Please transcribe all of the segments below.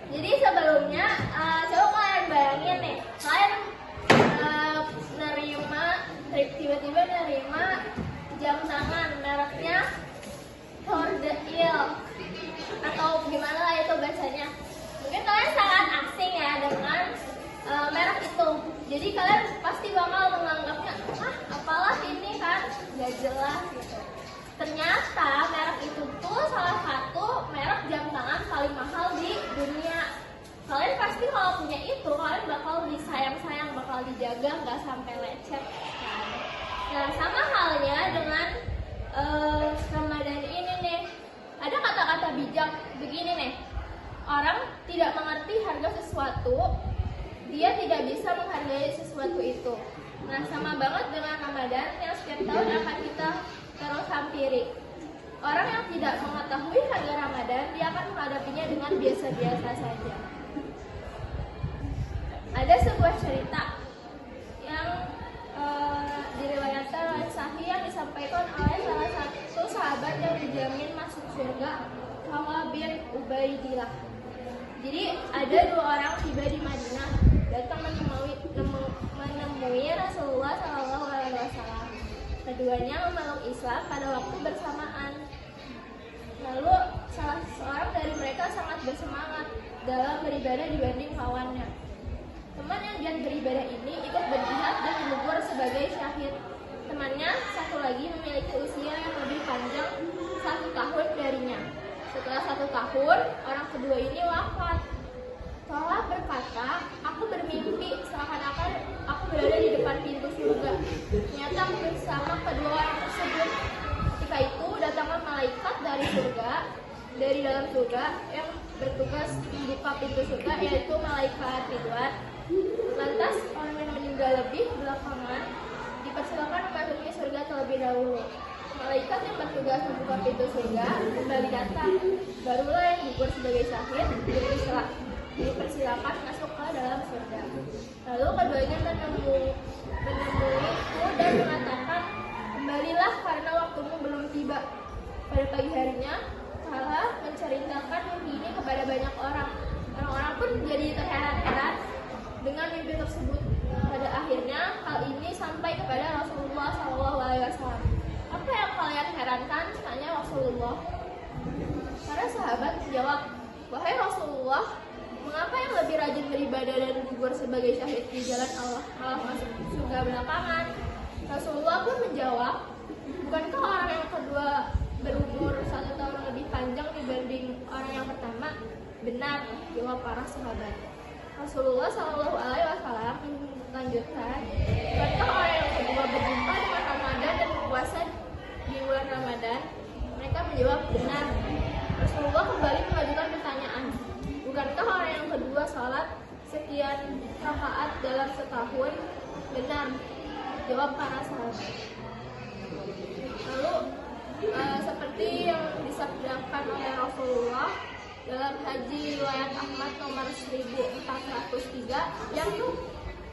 Jadi sebelumnya coba kalian bayangin nih, kalian tiba-tiba nerima jam tangan mereknya Cordeil atau gimana lah itu bacanya. Mungkin kalian sangat asing ya dengan merek itu. Jadi kalian pasti bakal menganggapnya, apalah ini kan, gak jelas gitu. Ternyata merek itu tuh salah satu merek jam tangan paling mahal di dunia. Kalian pasti kalau punya itu, kalian bakal disayang-sayang, bakal dijaga, nggak sampai lecet. Nah, sama halnya dengan Ramadan ini nih. Ada kata-kata bijak begini nih. Orang tidak mengerti harga sesuatu, dia tidak bisa menghargai sesuatu itu. Nah, sama banget dengan Ramadan yang setiap tahun akan kita terus hampiri. Orang yang tidak mengetahui harga Ramadan, dia akan menghadapinya dengan biasa-biasa saja. Ada sebuah cerita yang diriwayatkan oleh Sahih yang disampaikan oleh salah satu sahabat yang dijamin masuk surga, Talha bin Ubaidillah. Jadi ada dua orang tiba di Madinah, datang menemui Rasulullah SAW. Keduanya memeluk Islam pada waktu bersamaan. Lalu salah seorang dari mereka sangat bersemangat dalam beribadah dibanding kawannya. Teman yang giat beribadah ini ikut berjihad dan gugur sebagai syahid. Temannya satu lagi memiliki usia yang lebih panjang 1 tahun darinya. Setelah 1 tahun, orang kedua ini wafat. Talha berkata, aku bermimpi seakan-akan aku berada di depan pintu surga. Ternyata aku bersama kedua orang tersebut. Ketika itu datanglah malaikat dari dalam surga yang bertugas membuka pintu surga, yaitu malaikat Ridwan. Lantas orang yang meninggal lebih belakangan dipersilakan memasuki surga terlebih dahulu. Malaikat yang bertugas membuka pintu surga kembali datang. Barulah yang gugur sebagai syahid dipersilakan masuk ke dalam surga. Lalu keduanya menemuiku dan mengatakan, kembalilah karena waktumu belum tiba. Pada pagi harinya, Talha menceritakan mimpi ini kepada banyak orang. Orang-orang pun menjadi terheran-heran dengan mimpi tersebut. Pada akhirnya hal ini sampai kepada Rasulullah SAW. Apa yang kalian herankan? Tanya Rasulullah. Para sahabat menjawab, wahai Rasulullah, mengapa yang lebih rajin beribadah dan gugur sebagai syahid di jalan Allah malah masuk surga belakangan? Rasulullah pun menjawab, bukankah orang yang kedua berumur 1 tahun lebih panjang dibanding orang yang pertama? Benar, jawab para sahabat. Rasulullah SAW melanjutkan, bukankah orang yang kedua berjumpa dengan Ramadan dan berpuasa di bulan Ramadan? Mereka menjawab, benar. Rasulullah kembali mengajukan pertanyaan, bukankah orang yang kedua sholat sekian rakaat dalam setahun? Benar, jawab para sahabat. Lalu seperti yang disabdakan oleh Rasulullah dalam haji riwayat Ahmad nomor 1403, yang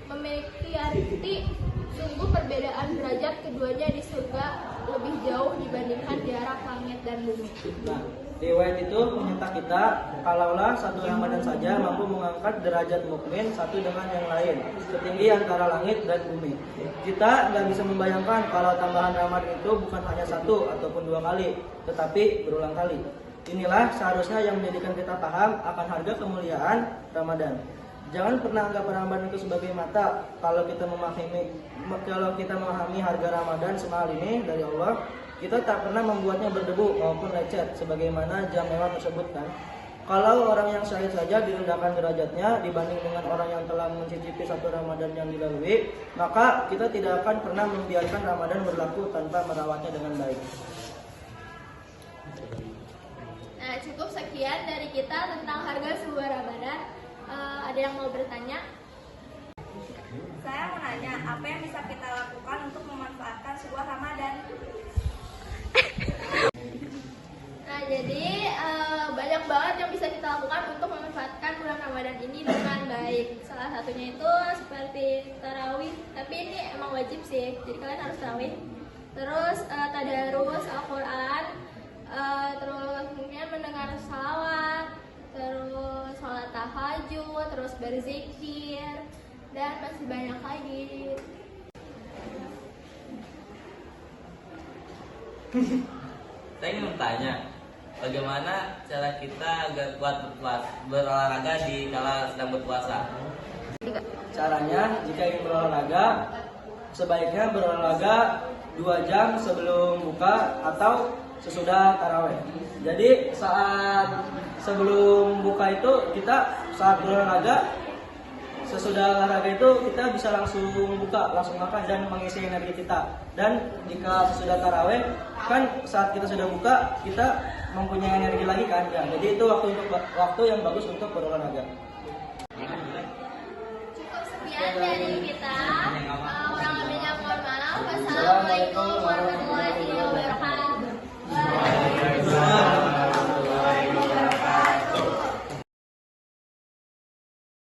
memiliki arti sungguh perbedaan derajat keduanya di surga lebih jauh dibandingkan jarak langit dan bumi. Nah, riwayat itu menyentak kita, kalaulah satu Ramadan saja mampu mengangkat derajat mukmin satu dengan yang lain, setinggi antara langit dan bumi. Kita nggak bisa membayangkan kalau tambahan Ramadan itu bukan hanya 1 ataupun 2 kali, tetapi berulang kali. Inilah seharusnya yang menjadikan kita paham akan harga kemuliaan Ramadan. Jangan pernah anggap Ramadan itu sebagai mata. Kalau kita memahami harga Ramadan semahal ini dari Allah, kita tak pernah membuatnya berdebu maupun lecet sebagaimana jam mewah tersebut kan. Kalau orang yang syahid saja direndahkan derajatnya dibanding dengan orang yang telah mencicipi 1 Ramadan yang dilalui, maka kita tidak akan pernah membiarkan Ramadan berlaku tanpa merawatnya dengan baik. Nah, cukup sekian dari kita tentang harga sebuah Ramadan. Ada yang mau bertanya? Saya mau nanya, apa yang bisa kita lakukan untuk memanfaatkan sebuah Ramadan? Nah, jadi banyak banget yang bisa kita lakukan untuk memanfaatkan bulan Ramadan ini dengan baik. Salah satunya itu seperti tarawih, tapi ini emang wajib sih, jadi kalian harus tarawih. Terus tadarus Al-Quran, terus kemudian mendengar salawat, terus sholat tahajud. terus berzikir, dan masih banyak lagi. Saya ingin bertanya, bagaimana cara kita agar kuat berolahraga di kala sedang berpuasa? Caranya, jika ingin berolahraga, sebaiknya berolahraga 2 jam sebelum buka atau sesudah taraweh. Jadi saat sebelum buka itu kita saat berolahraga, sesudah olahraga itu kita bisa langsung buka, langsung makan dan mengisi energi kita. Dan jika sesudah taraweh kan saat kita sudah buka kita mempunyai energi lagi kan ya. Jadi itu waktu yang bagus untuk berolahraga. Cukup sekian dari kita. Kurang lebihnya mohon maaf. Wassalamualaikum